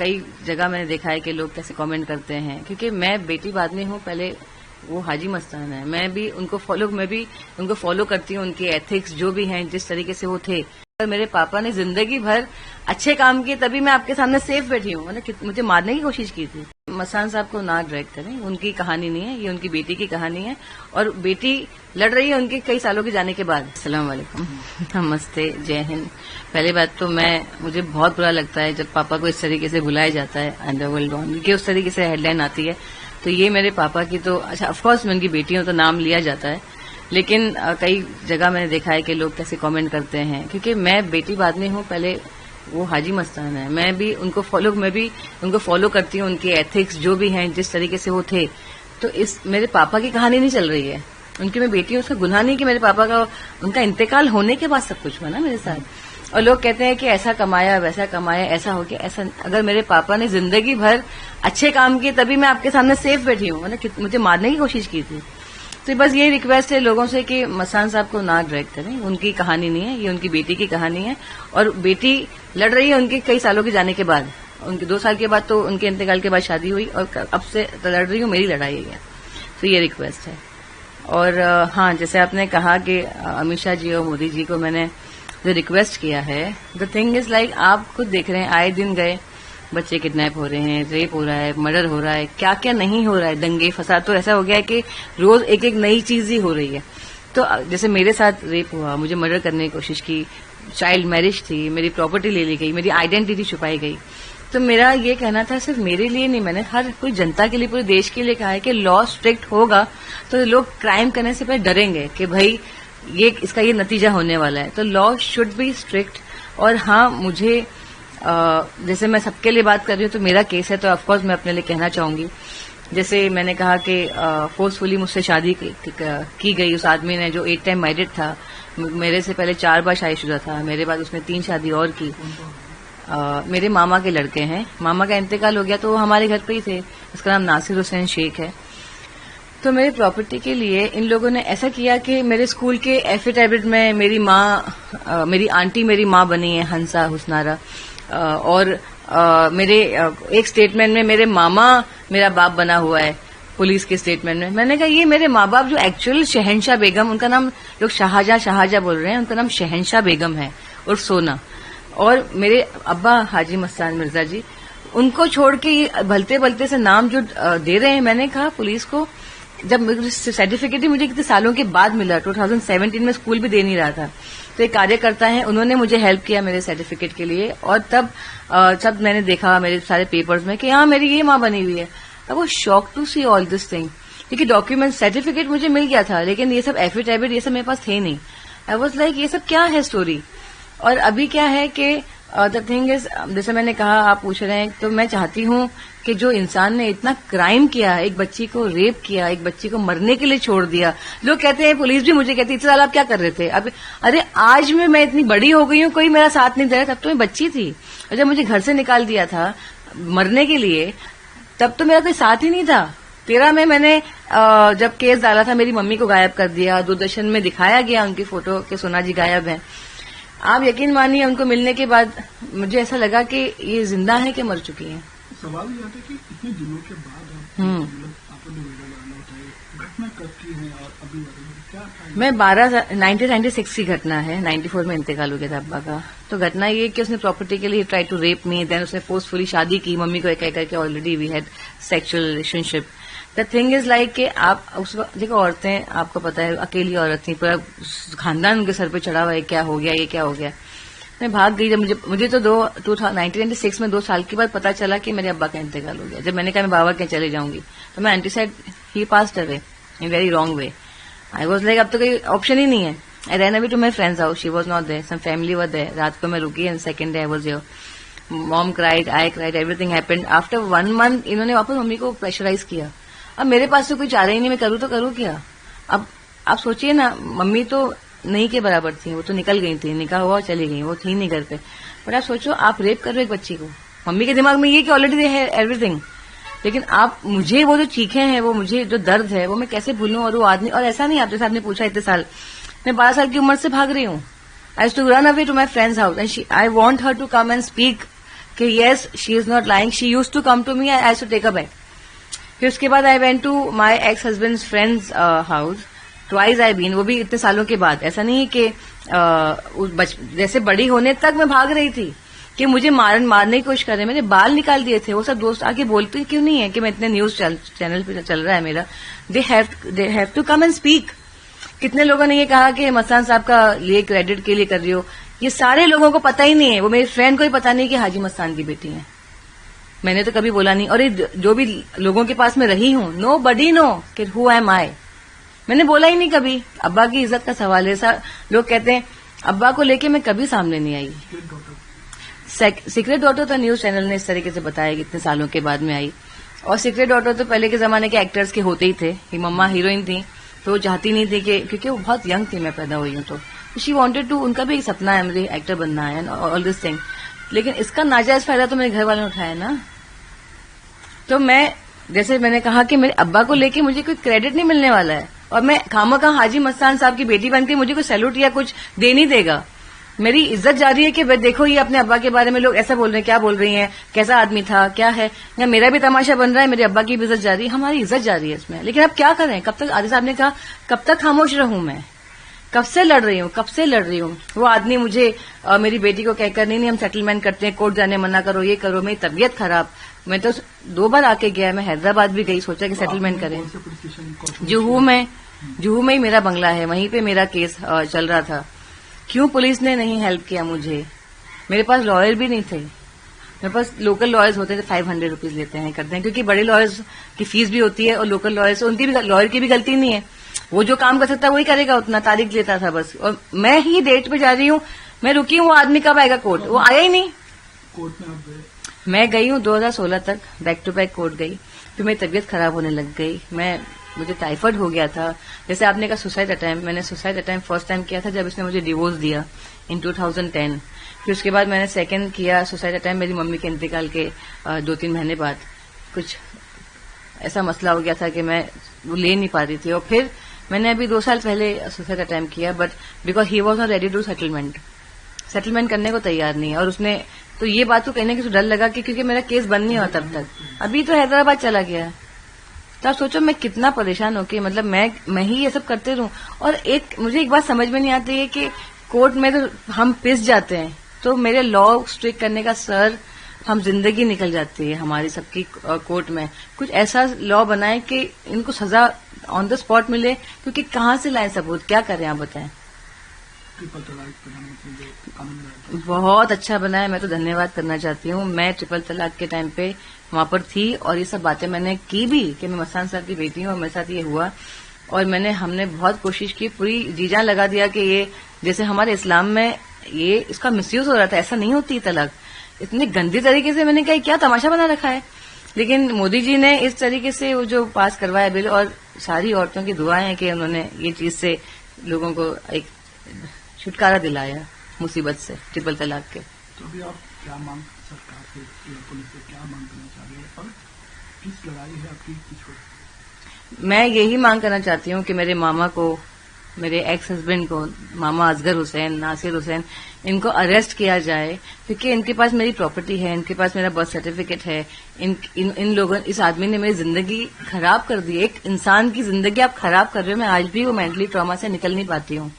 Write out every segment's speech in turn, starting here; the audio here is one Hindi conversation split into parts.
कई जगह मैंने देखा है कि लोग कैसे कमेंट करते हैं, क्योंकि मैं बेटी बाद में हूँ, पहले वो हाजी मस्तान है। मैं भी उनको फॉलो करती हूँ, उनके एथिक्स जो भी हैं, जिस तरीके से वो थे। और मेरे पापा ने जिंदगी भर अच्छे काम किए, तभी मैं आपके सामने सेफ बैठी हूँ। मुझे मारने की कोशिश की थी। मस्तान साहब को ना ड्रैग करें, उनकी कहानी नहीं है, ये उनकी बेटी की कहानी है, और बेटी लड़ रही है उनके कई सालों के जाने के बाद। अस्सलाम वालेकुम, नमस्ते, जय हिंद। पहली बात तो मुझे बहुत बुरा लगता है जब पापा को इस तरीके से बुलाया जाता है अंडरवर्ल्ड डॉन, कि उस तरीके से हेडलाइन आती है। तो ये मेरे पापा की तो अच्छा, ऑफकोर्स मैं उनकी बेटी हूं तो नाम लिया जाता है, लेकिन कई जगह मैंने देखा है कि लोग कैसे कमेंट करते हैं, क्योंकि मैं बेटी बाद में हूँ, पहले वो हाजी मस्तान है। मैं भी उनको फॉलो करती हूँ, उनके एथिक्स जो भी हैं, जिस तरीके से वो थे। तो मेरे पापा की कहानी नहीं चल रही है, उनकी मैं बेटी हूँ। उसका गुनाह नहीं कि मेरे पापा का उनका इंतकाल होने के बाद सब कुछ हुआ ना मेरे साथ। और लोग कहते हैं कि ऐसा कमाया, वैसा कमाया, ऐसा हो गया, ऐसा। अगर मेरे पापा ने जिंदगी भर अच्छे काम किए, तभी मैं आपके सामने सेफ बैठी हूँ। मुझे मारने की कोशिश की थी। तो बस ये रिक्वेस्ट है लोगों से कि मस्तान साहब को ना ड्रैग करें, उनकी कहानी नहीं है, ये उनकी बेटी की कहानी है, और बेटी लड़ रही है उनके कई सालों के जाने के बाद। उनके 2 साल के बाद तो उनके इंतकाल के बाद शादी हुई, और अब से लड़ रही हूँ, मेरी लड़ाई है। तो ये रिक्वेस्ट है। और हाँ, जैसे आपने कहा कि अमित शाह जी और मोदी जी को मैंने जो रिक्वेस्ट किया है, द थिंग इज लाइक, आप खुद देख रहे हैं, आए दिन गए बच्चे किडनैप हो रहे हैं, रेप हो रहा है, मर्डर हो रहा है, क्या क्या नहीं हो रहा है, दंगे फसाद। तो ऐसा हो गया है कि रोज एक एक नई चीज ही हो रही है। तो जैसे मेरे साथ रेप हुआ, मुझे मर्डर करने की कोशिश की, चाइल्ड मैरिज थी, मेरी प्रॉपर्टी ले ली गई, मेरी आइडेंटिटी छुपाई गई। तो मेरा ये कहना था, सिर्फ मेरे लिए नहीं, मैंने हर कोई जनता के लिए, पूरे देश के लिए कहा है कि लॉ स्ट्रिक्ट होगा तो लोग क्राइम करने से पहले डरेंगे कि भाई इसका ये नतीजा होने वाला है। तो लॉ शुड बी स्ट्रिक्ट। और हाँ, मुझे जैसे मैं सबके लिए बात कर रही हूँ, तो मेरा केस है, तो ऑफकोर्स मैं अपने लिए कहना चाहूंगी। जैसे मैंने कहा कि फोर्सफुली मुझसे शादी की गई उस आदमी ने, जो 8 टाइम मैरिड था। मेरे से पहले 4 बार शादीशुदा था, मेरे बाद उसने 3 शादी और की। मेरे मामा के लड़के हैं, मामा का इंतकाल हो गया तो वो हमारे घर पे ही थे। उसका नाम नासिर हुसैन शेख है। तो मेरी प्रॉपर्टी के लिए इन लोगों ने ऐसा किया कि मेरे स्कूल के एफिडेविट में मेरी आंटी मेरी माँ बनी है, हंसा हुसनारा। और मेरे एक स्टेटमेंट में मेरे मामा मेरा बाप बना हुआ है, पुलिस के स्टेटमेंट में। मैंने कहा ये मेरे माँ बाप जो एक्चुअल शहनशाह बेगम, उनका नाम लोग शाहजहां बोल रहे हैं, उनका नाम शहनशाह बेगम है और सोना। और मेरे अब्बा हाजी मस्तान मिर्जा जी, उनको छोड़ के ये भलते भलते से नाम जो दे रहे हैं। मैंने कहा पुलिस को, जब सर्टिफिकेट ही मुझे कितने सालों के बाद मिला, 2017 में, स्कूल भी दे नहीं रहा था। तो एक कार्यकर्ता है, उन्होंने मुझे हेल्प किया मेरे सर्टिफिकेट के लिए। और तब मैंने देखा मेरे सारे पेपर्स में कि हाँ, मेरी ये माँ बनी हुई है। I was shock to see all this thing, क्योंकि डॉक्यूमेंट सर्टिफिकेट मुझे मिल गया था, लेकिन ये सब एफिडेविट ये सब मेरे पास थे नहीं। आई वाज लाइक, ये सब क्या है स्टोरी। और अभी क्या है कि द थिंग इज, जैसे मैंने कहा, आप पूछ रहे हैं, तो मैं चाहती हूँ कि जो इंसान ने इतना क्राइम किया, एक बच्ची को रेप किया, एक बच्ची को मरने के लिए छोड़ दिया। लोग कहते हैं, पुलिस भी मुझे कहती है, 3 साल आप क्या कर रहे थे। अब अरे आज मैं इतनी बड़ी हो गई हूँ, कोई मेरा साथ नहीं दे रहा। तब तो मैं बच्ची थी, और जब मुझे घर से निकाल दिया था मरने के लिए, तब तो मेरा कोई साथ ही नहीं था। 13 में मैंने जब केस डाला था, मेरी मम्मी को गायब कर दिया, दूरदर्शन में दिखाया गया उनकी फोटो कि सोना जी गायब है। आप यकीन मानिए, उनको मिलने के बाद मुझे ऐसा लगा कि ये जिंदा है कि मर चुकी है। सवाल ये आता है कि इतने दिनों के बाद आपने वीडियो बनाना होता है, घटना कब की है और अभी क्या था? मैं 1996 की घटना है, 94 में इंतकाल हो गया था अब्बा का। तो घटना ये कि उसने प्रॉपर्टी के लिए try to rape me, then उसने फोर्सफुली शादी की मम्मी को, कह करके already we had sexual relationship. The thing is like कि आप उस वक्त देखो, औरतें, आपको पता है, अकेली औरत थी, पूरा खानदान उनके सर पे चढ़ा हुआ है, क्या हो गया, ये क्या हो गया। मैं भाग गई। जब मुझे तो 1996 में 2 साल के बाद पता चला कि मेरे अब्बा का इंतकाल हो गया। जब मैंने कहा मैं बाबा के चले जाऊंगी, तो मैं आंटी साइड ही passed away in very wrong way. I was like, अब तो कोई ऑप्शन ही नहीं है। I ran away to my friends house, she was not there, some family were there. रात को मैं रुकी and second day I was here. Mom cried, I cried, everything happened. After 1 month इन्होंने वापस मम्मी को प्रेशराइज किया। अब मेरे पास तो कोई चारा ही नहीं, मैं करूँ तो करूँ क्या। अब आप सोचिए ना, मम्मी तो नहीं के बराबर थी, वो तो निकल गई थी, निकाह हुआ चली गई, वो थी नहीं घर पे। पर आप सोचो, आप रेप कर रहे हो एक बच्ची को, मम्मी के दिमाग में ये कि ऑलरेडी है एवरीथिंग, लेकिन आप मुझे वो जो चीखें हैं, वो मुझे जो दर्द है, वो मैं कैसे भूलूं। और वो आदमी, और ऐसा नहीं, आप जैसे आपने पूछा इतने साल, मैं 12 साल की उम्र से भाग रही हूँ। I to run away to my friends house and I want her to come and speak कि yes she is not lying, she use to come to me, I to take a back. फिर उसके बाद I went to my ex husband friends house, twice I been, वो भी इतने सालों के बाद। ऐसा नहीं है कि जैसे बड़ी होने तक मैं भाग रही थी कि मुझे मारने की कोशिश कर रहे, मैंने बाल निकाल दिए थे। वो सब दोस्त आके बोलते क्यों नहीं है कि मैं इतने न्यूज चैनल पे चल रहा है मेरा, they have to come and speak. कितने लोगों ने ये कहा कि मस्तान साहब का लिए क्रेडिट के लिए कर रही हो, ये सारे लोगों को पता ही नहीं है, वो मेरी फ्रेंड को ही पता नहीं कि हाजी मस्तान की बेटी है। मैंने तो कभी बोला नहीं, और ये जो भी लोगों के पास मैं रही हूं, नो बडी नो कि हु एम आई, मैंने बोला ही नहीं कभी। अब्बा की इज्जत का सवाल है, ऐसा लोग कहते हैं। अब्बा को लेके मैं कभी सामने नहीं आई। सीक्रेट डॉटर तो न्यूज चैनल ने इस तरीके से बताया कि इतने सालों के बाद में आई, और सीक्रेट डॉटर तो पहले के जमाने के एक्टर्स के होते ही थे। कि मम्मा हीरोइन थी तो वो चाहती नहीं थी कि, क्योंकि वो बहुत यंग थी, मैं पैदा हुई हूं तो शी वांटेड टू, उनका भी एक सपना है मुझे एक्टर बनना है ऑल दिस थिंग। लेकिन इसका नाजायज फायदा तो मेरे घर वालों ने उठाया ना। तो मैं, जैसे मैंने कहा कि मेरे अब्बा को लेके मुझे कोई क्रेडिट नहीं मिलने वाला है, और मैं खामखा हाजी मस्तान साहब की बेटी बनकर मुझे कोई सैल्यूट या कुछ दे नहीं देगा। मेरी इज्जत जा रही है कि देखो ये अपने अब्बा के बारे में लोग ऐसा बोल रहे हैं, क्या बोल रही हैं, कैसा आदमी था, क्या है, या मेरा भी तमाशा बन रहा है, मेरे अब्बा की भी इज्जत जा रही है, हमारी इज्जत जा रही है इसमें। लेकिन अब क्या करें, कब तक, आदि साहब ने कहा कब तक खामोश रहूं मैं, कब से लड़ रही हूं। वो आदमी मुझे मेरी बेटी को कहकर नहीं हम सेटलमेंट करते हैं, कोर्ट जाने मना करो, ये करो, मेरी तबीयत खराब, मैं तो 2 बार आके गया, मैं हैदराबाद भी गई, सोचा कि सेटलमेंट करें। जुहू में ही मेरा बंगला है, वहीं पे मेरा केस चल रहा था। क्यों पुलिस ने नहीं हेल्प किया मुझे? मेरे पास लॉयर भी नहीं थे, मेरे पास लोकल लॉयर्स होते थे, 500 रुपीज लेते हैं, करते हैं, क्योंकि बड़े लॉयर्स की फीस भी होती है, और लोकल लॉयर्स, उनकी भी, लॉयर की भी गलती नहीं है, वो जो काम कर सकता है वही करेगा, उतना तारीख लेता था बस। और मैं ही डेट पे जा रही हूँ, मैं रुकी हूँ, वो आदमी कब आएगा कोर्ट, वो आया ही नहीं। कोर्ट में आप गए? मैं गई हूँ 2016 तक, बैक टू बैक कोर्ट गई, फिर मेरी तबीयत खराब होने लग गई, मुझे टाइफाइड हो गया था। जैसे आपने कहा सुसाइड अटेम्प्ट, मैंने सुसाइड अटेम्प्ट फर्स्ट टाइम किया था जब इसने मुझे डिवोर्स दिया इन 2010। फिर उसके बाद मैंने सेकंड किया सुसाइड अटेम्प्ट मेरी मम्मी के इंतकाल के 2-3 महीने बाद। कुछ ऐसा मसला हो गया था कि मैं वो ले नहीं पा रही थी, और फिर मैंने अभी 2 साल पहले सुसाइड अटेम्प्ट किया, but because he was not ready to settlement करने को तैयार नहीं है। और उसने तो ये बात तो कहने की डर लगा कि क्योंकि मेरा केस बंद नहीं हुआ तब तक, अभी तो हैदराबाद चला गया। तो आप सोचो मैं कितना परेशान होके, मतलब मैं ही ये सब करते रहूं। और मुझे एक बात समझ में नहीं आती है कि कोर्ट में तो हम पिस जाते हैं, तो मेरे लॉ स्ट्रिक करने का सर, हम जिंदगी निकल जाती है हमारी सबकी कोर्ट में। कुछ ऐसा लॉ बनाए कि इनको सजा ऑन द स्पॉट मिले, क्योंकि कहाँ से लाए सबूत, क्या करें आप बताएं। बहुत अच्छा बना है, मैं तो धन्यवाद करना चाहती हूँ। मैं ट्रिपल तलाक के टाइम पे वहां पर थी, और ये सब बातें मैंने की भी कि मैं मस्तान साहब की बेटी हूँ और मेरे साथ ये हुआ, और हमने बहुत कोशिश की, पूरी जी जान लगा दिया कि ये, जैसे हमारे इस्लाम में ये इसका मिसयूज हो रहा था, ऐसा नहीं होती तलाक, इतनी गंदी तरीके से। मैंने कहा क्या तमाशा बना रखा है। लेकिन मोदी जी ने इस तरीके से वो जो पास करवाया बिल, और सारी औरतों की दुआएं हैं कि उन्होंने ये चीज से लोगों को एक छुटकारा दिलाया मुसीबत से, ट्रिपल तलाक के। तो अभी आप क्या मांग सरकार से या पुलिस से क्या मांग करना चाह रहे हैं, और किस लड़ाई है आपकी किस? मैं यही मांग करना चाहती हूँ कि मेरे मामा को, मेरे एक्स हस्बैंड को, मामा असगर हुसैन, नासिर हुसैन, इनको अरेस्ट किया जाए, क्योंकि इनके पास मेरी प्रॉपर्टी है, इनके पास मेरा बर्थ सर्टिफिकेट है। इन लोगों, इस आदमी ने मेरी जिंदगी खराब कर दी। एक इंसान की जिंदगी आप खराब कर रहे हो। मैं आज भी वो मेंटली ट्रॉमा से निकल नहीं पाती हूँ।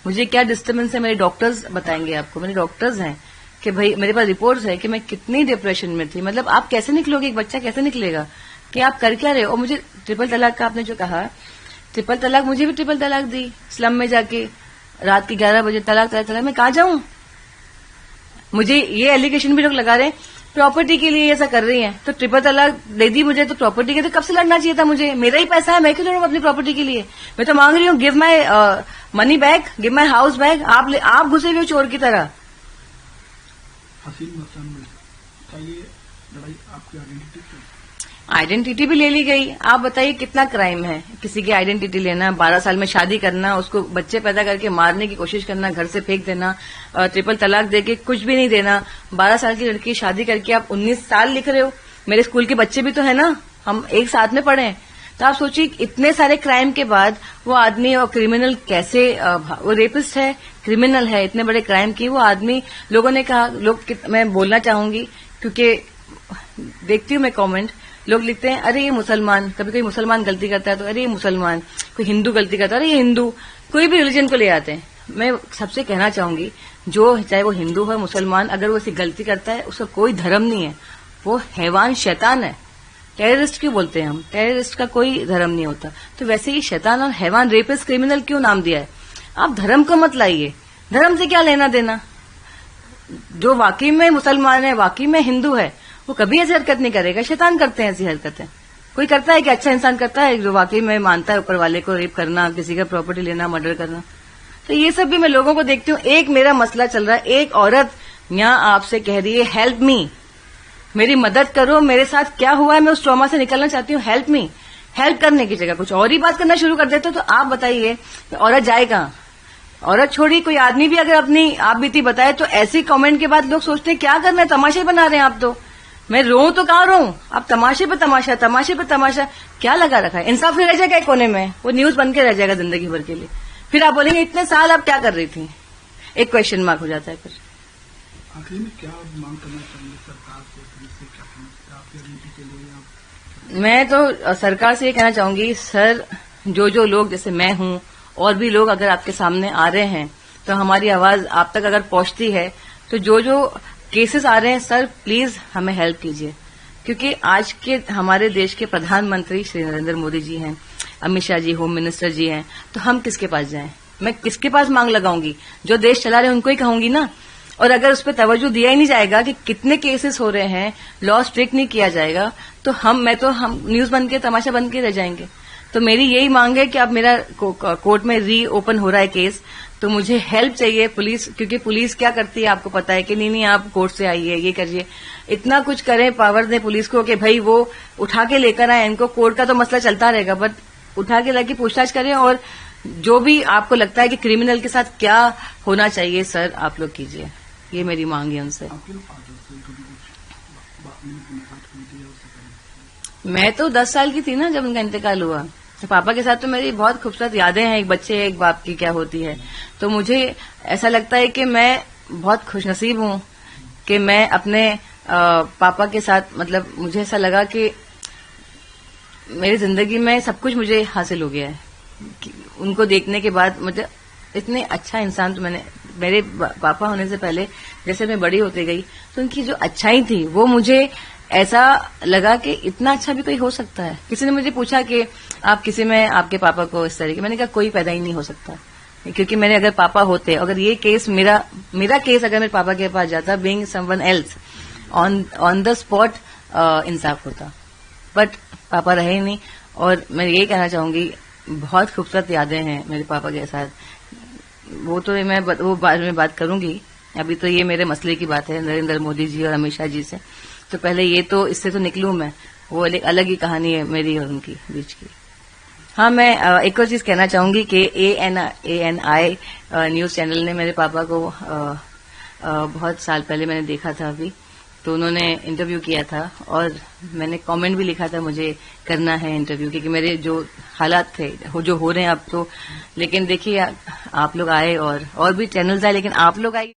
मुझे क्या डिस्टर्बेंस है, मेरे डॉक्टर्स बताएंगे आपको, मेरे डॉक्टर्स हैं कि भाई मेरे पास रिपोर्ट्स है कि मैं कितनी डिप्रेशन में थी। मतलब आप कैसे निकलोगे, एक बच्चा कैसे निकलेगा, कि आप कर क्या रहे हो। और मुझे ट्रिपल तलाक का आपने जो कहा, ट्रिपल तलाक, मुझे भी ट्रिपल तलाक दी स्लम में जाके, रात के 11 बजे तलाक। मैं कहाँ जाऊं? मुझे ये एलिगेशन भी लोग लगा रहे हैं प्रॉपर्टी के लिए ऐसा कर रही हैं, तो ट्रिपल तलाक दे दी मुझे, तो प्रॉपर्टी के तो कब से लड़ना चाहिए था मुझे। मेरा ही पैसा है, मैं क्यों लड़ूं अपनी प्रॉपर्टी के लिए। मैं तो मांग रही हूँ give my money back, give my house back. आप घुसे हुए चोर की तरह। हसीन मस्तान में चाहिए लड़ाई आपकी आइडेंटिटी से, आइडेंटिटी भी ले ली गई। आप बताइए कितना क्राइम है किसी की आइडेंटिटी लेना, 12 साल में शादी करना, उसको बच्चे पैदा करके मारने की कोशिश करना, घर से फेंक देना, ट्रिपल तलाक देके कुछ भी नहीं देना। 12 साल की लड़की शादी करके आप 19 साल लिख रहे हो। मेरे स्कूल के बच्चे भी तो है ना, हम एक साथ में पढ़े हैं। तो आप सोचिए इतने सारे क्राइम के बाद वो आदमी, और क्रिमिनल कैसे, वो रेपिस्ट है, क्रिमिनल है, इतने बड़े क्राइम की वो आदमी। लोगों ने कहा, मैं बोलना चाहूंगी क्योंकि देखती हूँ मैं कमेंट, लोग लिखते हैं अरे ये मुसलमान, कभी कोई मुसलमान गलती करता है तो अरे ये मुसलमान, कोई हिंदू गलती करता है अरे ये हिंदू, कोई भी रिलीजन को ले आते हैं। मैं सबसे कहना चाहूंगी, जो चाहे वो हिंदू हो मुसलमान, अगर वो ऐसी गलती करता है उसका कोई धर्म नहीं है, वो हैवान शैतान है। टेररिस्ट क्यों बोलते हैं हम? टेररिस्ट का कोई धर्म नहीं होता। तो वैसे ही शैतान और हैवान, रेपिस्ट, क्रिमिनल क्यों नाम दिया है? आप धर्म को मत लाइए, धर्म से क्या लेना देना। जो वाकई में मुसलमान है, वाकई में हिंदू है, वो कभी ऐसी हरकत नहीं करेगा। शैतान करते हैं ऐसी हरकतें। कोई करता है कि अच्छा इंसान करता है जो वाकई में मानता है ऊपर वाले को, रेप करना, किसी का प्रॉपर्टी लेना, मर्डर करना। तो ये सब भी मैं लोगों को देखती हूँ। एक मेरा मसला चल रहा है, एक औरत यहाँ आपसे कह रही है हेल्प मी, मेरी मदद करो, मेरे साथ क्या हुआ है, मैं उस ट्रॉमा से निकलना चाहती हूँ, हेल्प मी। हेल्प करने की जगह कुछ और ही बात करना शुरू कर देते हो। तो आप बताइए औरत जाए कहाँ? औरत छोड़ी, कोई आदमी भी अगर अपनी आप बीती बताए तो ऐसी कमेंट के बाद लोग सोचते हैं क्या करना है, तमाशे बना रहे हैं आप। तो मैं रोऊं तो कहाँ रोऊं? आप तमाशे पे तमाशा, तमाशे पे तमाशा क्या लगा रखा है? इंसाफ नहीं रह जाएगा एक कोने में, वो न्यूज बन के रह जाएगा जिंदगी भर के लिए। फिर आप बोलेंगे इतने साल आप क्या कर रही थी? एक क्वेश्चन मार्क हो जाता है। फिर आखिर में क्या मांग करना चाहिए सरकार से, पुलिस से, क्या करना आपकी रणनीति के लिए? मैं तो सरकार से ये कहना चाहूंगी, सर जो लोग जैसे मैं हूं और भी लोग अगर आपके सामने आ रहे हैं तो हमारी आवाज आप तक अगर पहुंचती है तो जो केसेस आ रहे हैं सर प्लीज हमें हेल्प कीजिए। क्योंकि आज के हमारे देश के प्रधानमंत्री श्री नरेंद्र मोदी जी हैं, अमित शाह जी होम मिनिस्टर जी हैं, तो हम किसके पास जाएं? मैं किसके पास मांग लगाऊंगी? जो देश चला रहे हैं उनको ही कहूंगी ना। और अगर उस पर तवज्जो दिया ही नहीं जाएगा कि कितने केसेस हो रहे हैं, लॉ स्ट्रिक्ट नहीं किया जाएगा, तो हम न्यूज बन के तमाशा बन के रह जाएंगे। तो मेरी यही मांग है कि अब मेरा कोर्ट में री ओपन हो रहा है केस, तो मुझे हेल्प चाहिए पुलिस, क्योंकि पुलिस क्या करती है आपको पता है कि नहीं आप कोर्ट से आइए, ये करिए, इतना कुछ करें, पावर दें पुलिस को कि भाई वो उठा के लेकर आए इनको। कोर्ट का तो मसला चलता रहेगा, बट उठा के लाके पूछताछ करें। और जो भी आपको लगता है कि क्रिमिनल के साथ क्या होना चाहिए सर आप लोग कीजिए, ये मेरी मांग है उनसे। मैं तो 10 साल की थी ना जब उनका इंतकाल हुआ। तो पापा के साथ तो मेरी बहुत खूबसूरत यादें हैं, एक बच्चे एक बाप की क्या होती है। तो मुझे ऐसा लगता है कि मैं बहुत खुशनसीब हूं कि मैं अपने पापा के साथ, मतलब मुझे ऐसा लगा कि मेरी जिंदगी में सब कुछ मुझे हासिल हो गया है। उनको देखने के बाद मुझे इतने अच्छा इंसान, तो मैंने मेरे पापा होने से पहले जैसे मैं बड़ी होती गई तो उनकी जो अच्छाई थी वो मुझे ऐसा लगा कि इतना अच्छा भी कोई हो सकता है। किसी ने मुझे पूछा कि आप किसी में आपके पापा को इस तरीके, मैंने कहा कोई पैदा ही नहीं हो सकता, क्योंकि मेरे अगर पापा होते, अगर ये केस मेरा केस अगर मेरे पापा के पास जाता, being someone else, on the spot इंसाफ होता, बट पापा रहे ही नहीं। और मैं यही कहना चाहूंगी, बहुत खूबसूरत यादें हैं मेरे पापा के साथ। वो तो मैं वो बाद में बात करूंगी, अभी तो ये मेरे मसले की बात है नरेंद्र मोदी जी और अमित शाह जी से। तो पहले ये तो इससे तो निकलूं मैं, वो अलग ही कहानी है मेरी और उनकी बीच की। हाँ, मैं एक और चीज कहना चाहूंगी कि ANI न्यूज चैनल ने मेरे पापा को बहुत साल पहले मैंने देखा था अभी, तो उन्होंने इंटरव्यू किया था और मैंने कमेंट भी लिखा था मुझे करना है इंटरव्यू, क्योंकि मेरे जो हालात थे जो हो रहे हैं अब तो। लेकिन देखिए आप लोग आए और भी चैनल्स आए, लेकिन आप लोग आए।